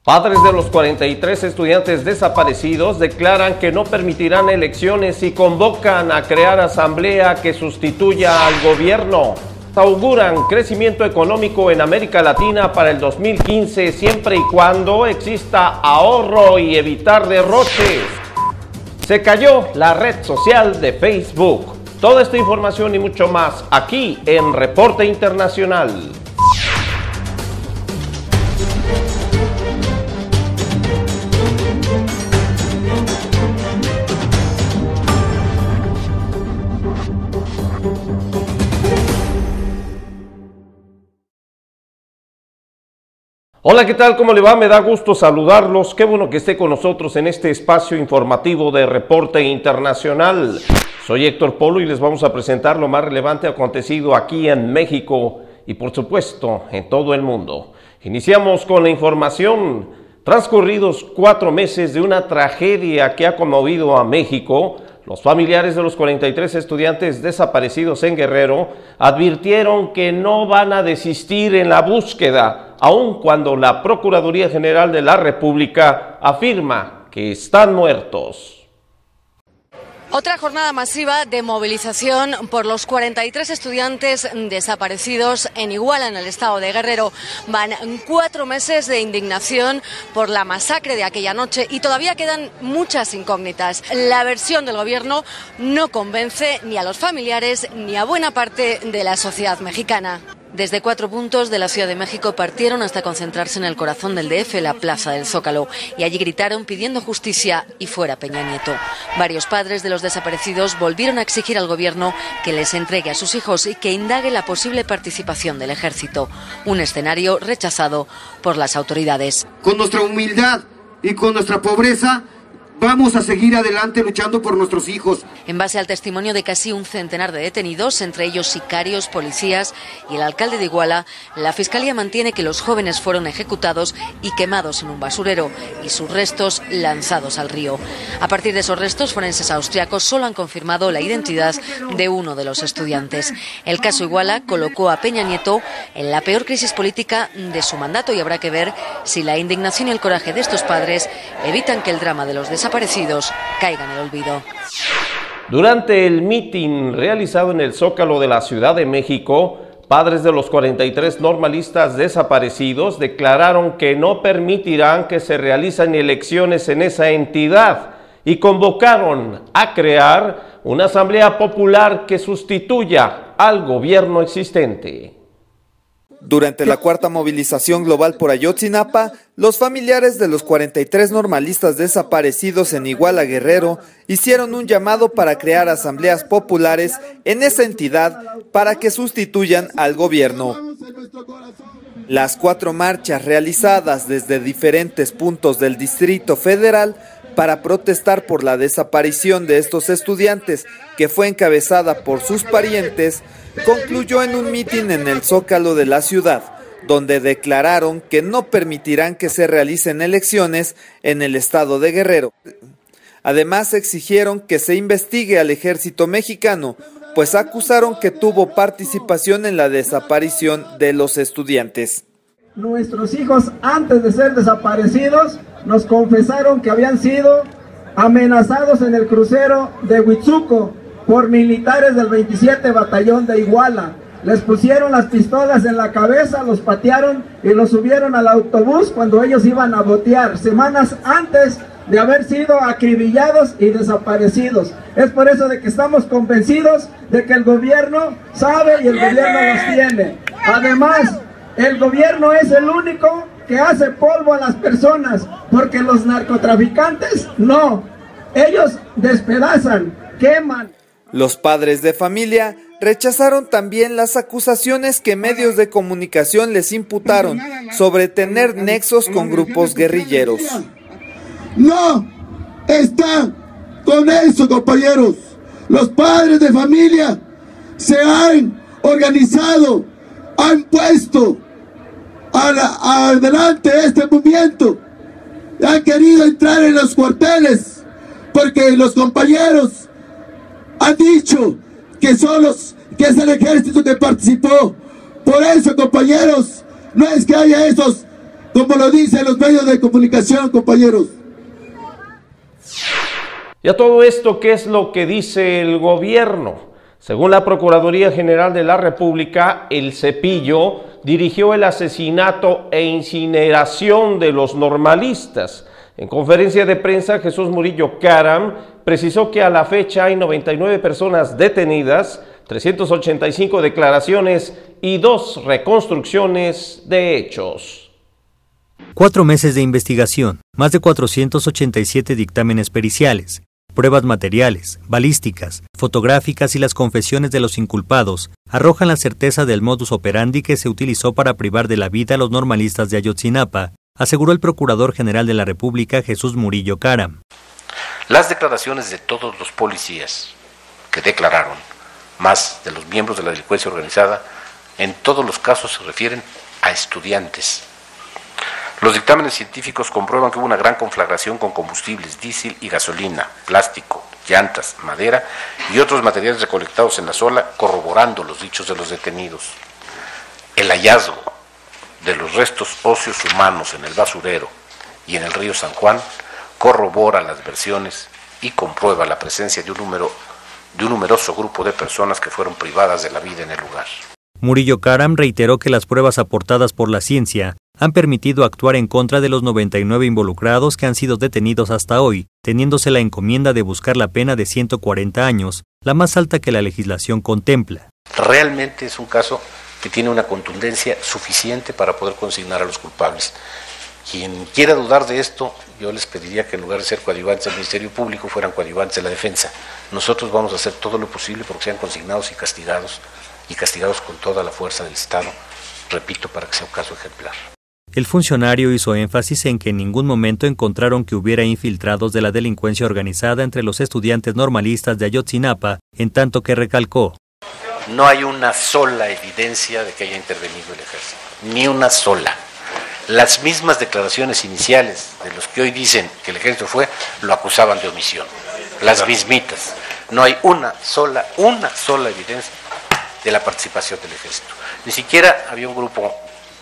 Padres de los 43 estudiantes desaparecidos declaran que no permitirán elecciones y convocan a crear asamblea que sustituya al gobierno. Auguran crecimiento económico en América Latina para el 2015 siempre y cuando exista ahorro y evitar derroches. Se cayó la red social de Facebook. Toda esta información y mucho más aquí en Reporte Internacional. Hola, ¿qué tal? ¿Cómo le va? Me da gusto saludarlos. Qué bueno que esté con nosotros en este espacio informativo de Reporte Internacional. Soy Héctor Polo y les vamos a presentar lo más relevante acontecido aquí en México y por supuesto en todo el mundo. Iniciamos con la información. Transcurridos 4 meses de una tragedia que ha conmovido a México, los familiares de los 43 estudiantes desaparecidos en Guerrero advirtieron que no van a desistir en la búsqueda, aun cuando la Procuraduría General de la República afirma que están muertos. Otra jornada masiva de movilización por los 43 estudiantes desaparecidos en Iguala, en el estado de Guerrero. Van 4 meses de indignación por la masacre de aquella noche y todavía quedan muchas incógnitas. La versión del gobierno no convence ni a los familiares ni a buena parte de la sociedad mexicana. Desde 4 puntos de la Ciudad de México partieron hasta concentrarse en el corazón del DF, la Plaza del Zócalo, y allí gritaron pidiendo justicia y fuera Peña Nieto. Varios padres de los desaparecidos volvieron a exigir al gobierno que les entregue a sus hijos y que indague la posible participación del ejército, un escenario rechazado por las autoridades. Con nuestra humildad y con nuestra pobreza, vamos a seguir adelante luchando por nuestros hijos. En base al testimonio de casi un centenar de detenidos, entre ellos sicarios, policías y el alcalde de Iguala, la Fiscalía mantiene que los jóvenes fueron ejecutados y quemados en un basurero y sus restos lanzados al río. A partir de esos restos, forenses austriacos solo han confirmado la identidad de uno de los estudiantes. El caso Iguala colocó a Peña Nieto en la peor crisis política de su mandato y habrá que ver si la indignación y el coraje de estos padres evitan que el drama de los desaparecidos caiga en el olvido. Durante el mitin realizado en el Zócalo de la Ciudad de México, padres de los 43 normalistas desaparecidos declararon que no permitirán que se realicen elecciones en esa entidad y convocaron a crear una asamblea popular que sustituya al gobierno existente. Durante la 4ª movilización global por Ayotzinapa, los familiares de los 43 normalistas desaparecidos en Iguala, Guerrero, hicieron un llamado para crear asambleas populares en esa entidad para que sustituyan al gobierno. Las 4 marchas realizadas desde diferentes puntos del Distrito Federal para protestar por la desaparición de estos estudiantes, que fue encabezada por sus parientes, concluyó en un mitin en el Zócalo de la ciudad, donde declararon que no permitirán que se realicen elecciones en el estado de Guerrero. Además, exigieron que se investigue al ejército mexicano, pues acusaron que tuvo participación en la desaparición de los estudiantes. Nuestros hijos, antes de ser desaparecidos, nos confesaron que habían sido amenazados en el crucero de Huitzuco por militares del 27 Batallón de Iguala. Les pusieron las pistolas en la cabeza, los patearon y los subieron al autobús cuando ellos iban a botear, semanas antes de haber sido acribillados y desaparecidos. Es por eso de que estamos convencidos de que el gobierno sabe y el gobierno los tiene. Además, el gobierno es el único que hace polvo a las personas, porque los narcotraficantes no. Ellos despedazan, queman. Los padres de familia rechazaron también las acusaciones que medios de comunicación les imputaron sobre tener nexos con grupos guerrilleros. No está con eso, compañeros. Los padres de familia se han organizado, han puesto adelante este movimiento, han querido entrar en los cuarteles porque los compañeros han dicho que son que es el ejército que participó. Por eso, compañeros, no es que haya esos como lo dicen los medios de comunicación, compañeros. Y a todo esto, ¿qué es lo que dice el gobierno? Según la Procuraduría General de la República, el Cepillo dirigió el asesinato e incineración de los normalistas. En conferencia de prensa, Jesús Murillo Caram precisó que a la fecha hay 99 personas detenidas, 385 declaraciones y 2 reconstrucciones de hechos. 4 meses de investigación, más de 487 dictámenes periciales, pruebas materiales, balísticas, fotográficas y las confesiones de los inculpados arrojan la certeza del modus operandi que se utilizó para privar de la vida a los normalistas de Ayotzinapa, aseguró el Procurador General de la República, Jesús Murillo Caram. Las declaraciones de todos los policías que declararon, más de los miembros de la delincuencia organizada, en todos los casos se refieren a estudiantes. Los dictámenes científicos comprueban que hubo una gran conflagración con combustibles, diésel y gasolina, plástico, llantas, madera y otros materiales recolectados en la zona, corroborando los dichos de los detenidos. El hallazgo de los restos óseos humanos en el basurero y en el río San Juan corrobora las versiones y comprueba la presencia de un numeroso grupo de personas que fueron privadas de la vida en el lugar. Murillo Caram reiteró que las pruebas aportadas por la ciencia han permitido actuar en contra de los 99 involucrados que han sido detenidos hasta hoy, teniéndose la encomienda de buscar la pena de 140 años, la más alta que la legislación contempla. Realmente es un caso que tiene una contundencia suficiente para poder consignar a los culpables. Quien quiera dudar de esto, yo les pediría que en lugar de ser coadyuvantes del Ministerio Público, fueran coadyuvantes de la defensa. Nosotros vamos a hacer todo lo posible porque sean consignados y castigados con toda la fuerza del Estado, repito, para que sea un caso ejemplar. El funcionario hizo énfasis en que en ningún momento encontraron que hubiera infiltrados de la delincuencia organizada entre los estudiantes normalistas de Ayotzinapa, en tanto que recalcó: no hay una sola evidencia de que haya intervenido el ejército, ni una sola. Las mismas declaraciones iniciales de los que hoy dicen que el ejército fue, lo acusaban de omisión. Las mismitas. No hay una sola evidencia de la participación del ejército. Ni siquiera había un grupo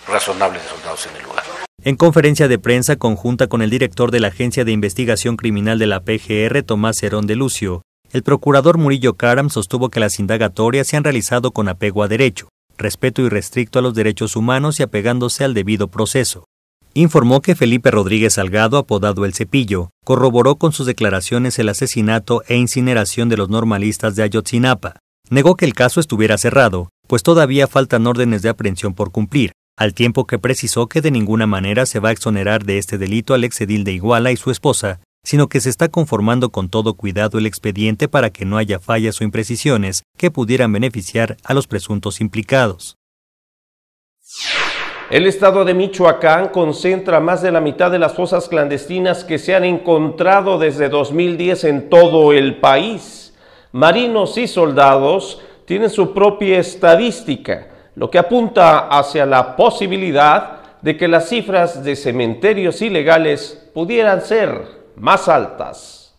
razonable de soldados en el lugar. En conferencia de prensa conjunta con el director de la Agencia de Investigación Criminal de la PGR, Tomás Herón de Lucio, el procurador Murillo Caram sostuvo que las indagatorias se han realizado con apego a derecho, respeto irrestricto a los derechos humanos y apegándose al debido proceso. Informó que Felipe Rodríguez Salgado, apodado El Cepillo, corroboró con sus declaraciones el asesinato e incineración de los normalistas de Ayotzinapa. Negó que el caso estuviera cerrado, pues todavía faltan órdenes de aprehensión por cumplir, al tiempo que precisó que de ninguna manera se va a exonerar de este delito al exedil de Iguala y su esposa, sino que se está conformando con todo cuidado el expediente para que no haya fallas o imprecisiones que pudieran beneficiar a los presuntos implicados. El estado de Michoacán concentra más de la mitad de las fosas clandestinas que se han encontrado desde 2010 en todo el país. Marinos y soldados tienen su propia estadística, lo que apunta hacia la posibilidad de que las cifras de cementerios ilegales pudieran ser más altas.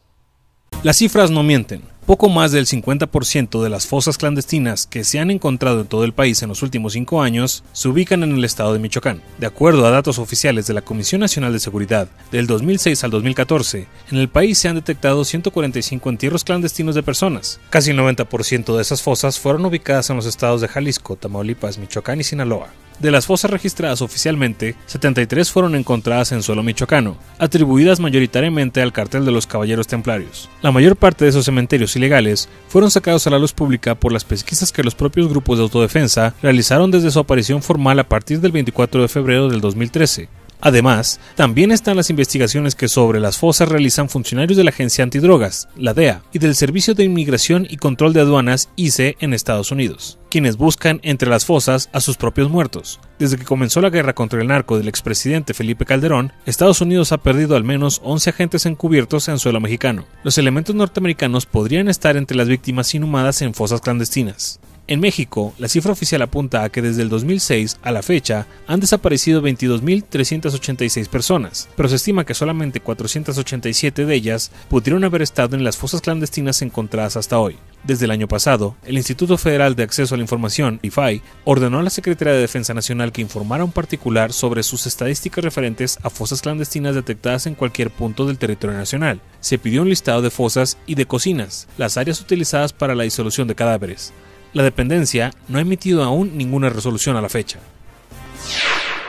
Las cifras no mienten. Poco más del 50% de las fosas clandestinas que se han encontrado en todo el país en los últimos 5 años se ubican en el estado de Michoacán. De acuerdo a datos oficiales de la Comisión Nacional de Seguridad, del 2006 al 2014, en el país se han detectado 145 entierros clandestinos de personas. Casi el 90% de esas fosas fueron ubicadas en los estados de Jalisco, Tamaulipas, Michoacán y Sinaloa. De las fosas registradas oficialmente, 73 fueron encontradas en suelo michoacano, atribuidas mayoritariamente al cartel de los Caballeros Templarios. La mayor parte de esos cementerios ilegales fueron sacados a la luz pública por las pesquisas que los propios grupos de autodefensa realizaron desde su aparición formal a partir del 24 de febrero del 2013. Además, también están las investigaciones que sobre las fosas realizan funcionarios de la Agencia Antidrogas, la DEA, y del Servicio de Inmigración y Control de Aduanas, ICE, en Estados Unidos, quienes buscan entre las fosas a sus propios muertos. Desde que comenzó la guerra contra el narco del expresidente Felipe Calderón, Estados Unidos ha perdido al menos 11 agentes encubiertos en suelo mexicano. Los elementos norteamericanos podrían estar entre las víctimas inhumadas en fosas clandestinas. En México, la cifra oficial apunta a que desde el 2006 a la fecha han desaparecido 22.386 personas, pero se estima que solamente 487 de ellas pudieron haber estado en las fosas clandestinas encontradas hasta hoy. Desde el año pasado, el Instituto Federal de Acceso a la Información, IFAI, ordenó a la Secretaría de Defensa Nacional que informara a un particular sobre sus estadísticas referentes a fosas clandestinas detectadas en cualquier punto del territorio nacional. Se pidió un listado de fosas y de cocinas, las áreas utilizadas para la disolución de cadáveres. La dependencia no ha emitido aún ninguna resolución a la fecha.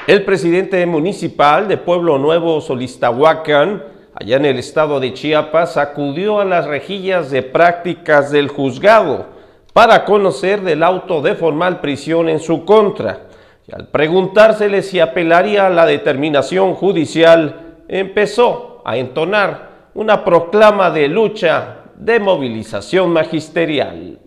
El presidente municipal de Pueblo Nuevo, Solistahuacán, allá en el estado de Chiapas, acudió a las rejillas de prácticas del juzgado para conocer del auto de formal prisión en su contra. Y al preguntársele si apelaría a la determinación judicial, empezó a entonar una proclama de lucha de movilización magisterial.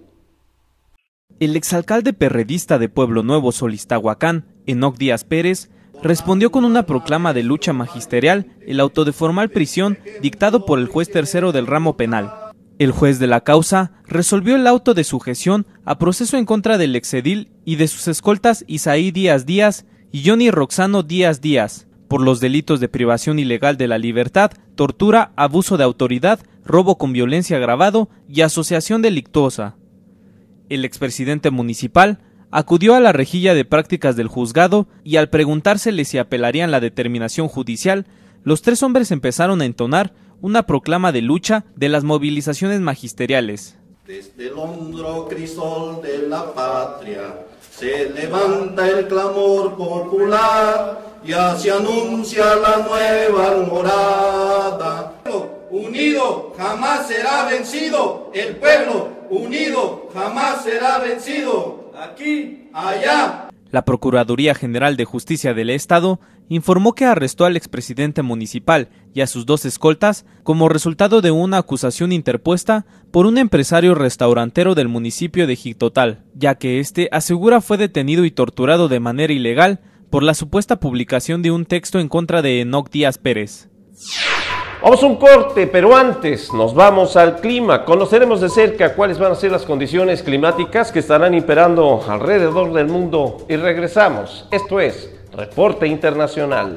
El exalcalde perredista de Pueblo Nuevo, Solistahuacán, Enoc Díaz Pérez, respondió con una proclama de lucha magisterial el auto de formal prisión dictado por el juez tercero del ramo penal. El juez de la causa resolvió el auto de sujeción a proceso en contra del exedil y de sus escoltas Isaí Díaz Díaz y Johnny Roxano Díaz Díaz, por los delitos de privación ilegal de la libertad, tortura, abuso de autoridad, robo con violencia agravado y asociación delictuosa. El expresidente municipal acudió a la rejilla de prácticas del juzgado y al preguntársele si apelarían la determinación judicial, los tres hombres empezaron a entonar una proclama de lucha de las movilizaciones magisteriales. Desde el hombro crisol de la patria se levanta el clamor popular y así anuncia la nueva morada. Unido jamás será vencido, el pueblo unido jamás será vencido, aquí, allá. La Procuraduría General de Justicia del Estado informó que arrestó al expresidente municipal y a sus dos escoltas como resultado de una acusación interpuesta por un empresario restaurantero del municipio de Jictotal, ya que este asegura fue detenido y torturado de manera ilegal por la supuesta publicación de un texto en contra de Enoc Díaz Pérez. Vamos a un corte, pero antes nos vamos al clima. Conoceremos de cerca cuáles van a ser las condiciones climáticas que estarán imperando alrededor del mundo y regresamos. Esto es Reporte Internacional.